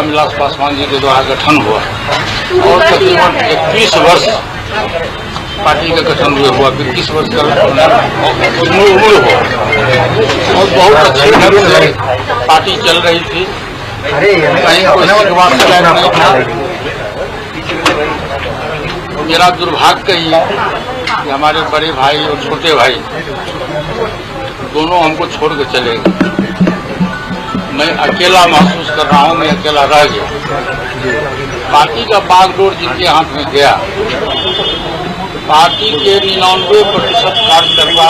रामविलास पासवान जी के द्वारा गठन हुआ और तकरीबन 21 वर्ष पार्टी का गठन हुआ। 21 वर्ष का उम्र हुआ और बहुत अच्छे ढंग से पार्टी चल रही थी। कहीं कोई शिकवा शिकायत नहीं था। मेरा दुर्भाग्य ही कि हमारे बड़े भाई और छोटे भाई दोनों हमको छोड़ के चले गए। मैं अकेला महसूस कर रहा हूँ, मैं अकेला रह गया। पार्टी का बागडोर जिनके हाथ में गया, पार्टी के 99% कार्यकर्ता,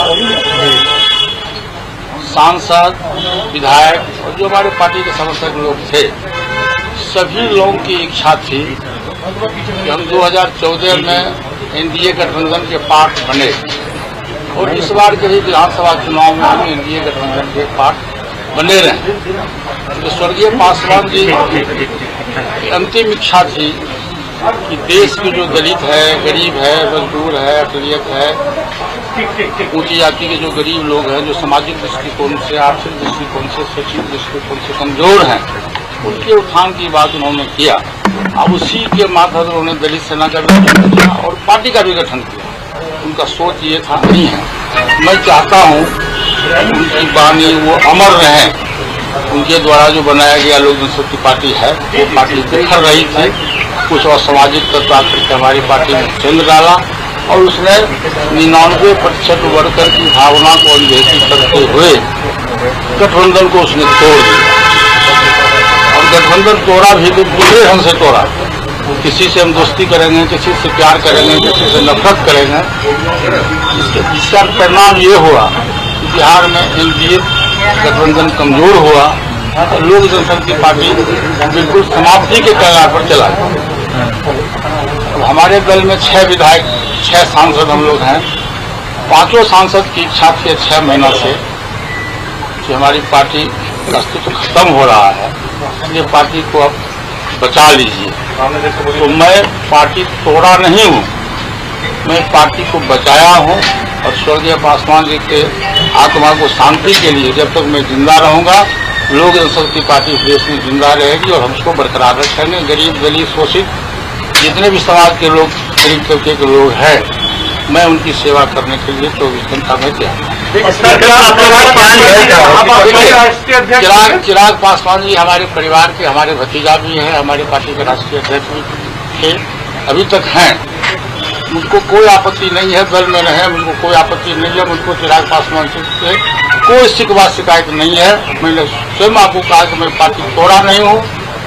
सांसद, विधायक और जो हमारे पार्टी के समर्थक लोग थे, सभी लोगों की इच्छा थी कि हम 2014 में एनडीए गठबंधन के पार्ट बने और इस बार के भी विधानसभा चुनाव में हम एनडीए गठबंधन के पार्ट बने रहे। तो स्वर्गीय पासवान जी की अंतिम इच्छा थी कि देश के जो दलित है, गरीब है, मजदूर है, अकलियत है, ऊंची जाति के जो गरीब लोग हैं, जो सामाजिक दृष्टिकोण से, आर्थिक दृष्टिकोण से, शैक्षिक दृष्टिकोण से कमजोर हैं, उनके उत्थान की बात उन्होंने किया। अब उसी के माध्यम से उन्होंने दलित सेना का भी गठन किया और पार्टी का भी गठन किया। उनका सोच ये था नहीं है। मैं चाहता हूँ उनकी वाणी वो अमर रहे। उनके द्वारा जो बनाया गया लोक जनशक्ति पार्टी है, वो पार्टी बिखर रही थी। कुछ असामाजिक तत्व आकर के हमारी पार्टी में चंद डाला और उसने 99% वर्कर की भावना को अनदेखी करते हुए गठबंधन को उसने तोड़ दिया। और गठबंधन तोड़ा भी तो बुरे ढंग से तोड़ा। किसी से हम दोस्ती करेंगे, किसी से प्यार करेंगे, किसी से नफरत करेंगे। इसका परिणाम ये हुआ कि बिहार में एनडीए गठबंधन कमजोर हुआ और लोक जनशक्ति पार्टी बिल्कुल समाप्ति के कगार पर चला गया। अब हमारे दल में 6 विधायक, 6 सांसद हम लोग हैं। 5 सांसद की इच्छा थी 6 महीना से कि हमारी पार्टी का अस्तित्व खत्म हो रहा है, इसलिए पार्टी को अब बचा लीजिए। तो मैं पार्टी तोड़ा नहीं हूँ, मैं पार्टी को बचाया हूँ और स्वर्गीय पासवान जी के आत्मा को शांति के लिए जब तक मैं जिंदा रहूंगा, लोक जनशक्ति पार्टी देश में जिंदा रहेगी और हम उसको बरकरार रखेंगे। गरीब, दलित, शोषित जितने भी समाज के लोग, गरीब तबके के लोग हैं, मैं उनकी सेवा करने के लिए 24 घंटा में तैयार। चिराग पासवान जी हमारे परिवार के, हमारे भतीजा भी हैं, हमारी पार्टी के राष्ट्रीय अध्यक्ष भी थे, अभी तक हैं। मुझको कोई आपत्ति नहीं है, दल में रहे, मुझको कोई आपत्ति नहीं है। मुझको चिराग पासवान से कोई शिकवा शिकायत नहीं है। मैंने स्वयं आपको कहा कि मैं पार्टी तोड़ा नहीं हूँ।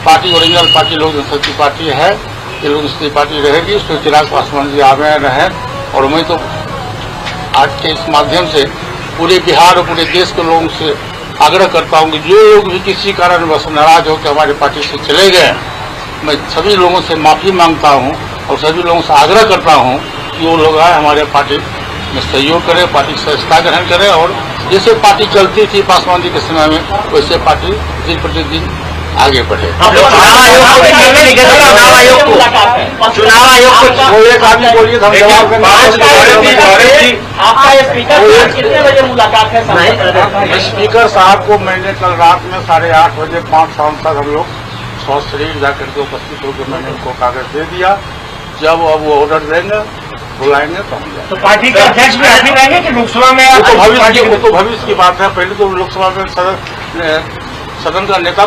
पार्टी ओरिजिनल पार्टी लोक जनशक्ति पार्टी है, ये लोक जनशक्ति पार्टी रहेगी। उसमें चिराग पासवान जी आगे रहे और मैं तो आज के इस माध्यम से पूरे बिहार और पूरे देश के लोगों से आग्रह करता हूँ कि जो लोग भी किसी कारणवश नाराज होकर हमारी पार्टी से चले गए, मैं सभी लोगों से माफी मांगता हूँ और सभी लोगों से आग्रह करता हूँ कि वो लोग आए हमारे पार्टी में सहयोग करें, पार्टी की सदस्यता ग्रहण करें और जैसे पार्टी चलती थी पासवान जी के समय में, वैसे पार्टी दिन प्रतिदिन आगे बढ़े। चुनाव आयोग को बोलिए, हम जवाब कितने बजे मुलाकात है? स्पीकर साहब को मैंने कल रात में 8:30 बजे 5 सांसद हम लोग स्वस्थ शरीर जाकर के उपस्थित होकर मैंने उनको कागज दे दिया। जब अब वो ऑर्डर देंगे, बुलाएंगे तो हम जाएंगे। तो पार्टी के अध्यक्ष भी हाजिर रहेंगे कि लोकसभा में? वो तो भविष्य की बात है। पहले तो लोकसभा में सदन का नेता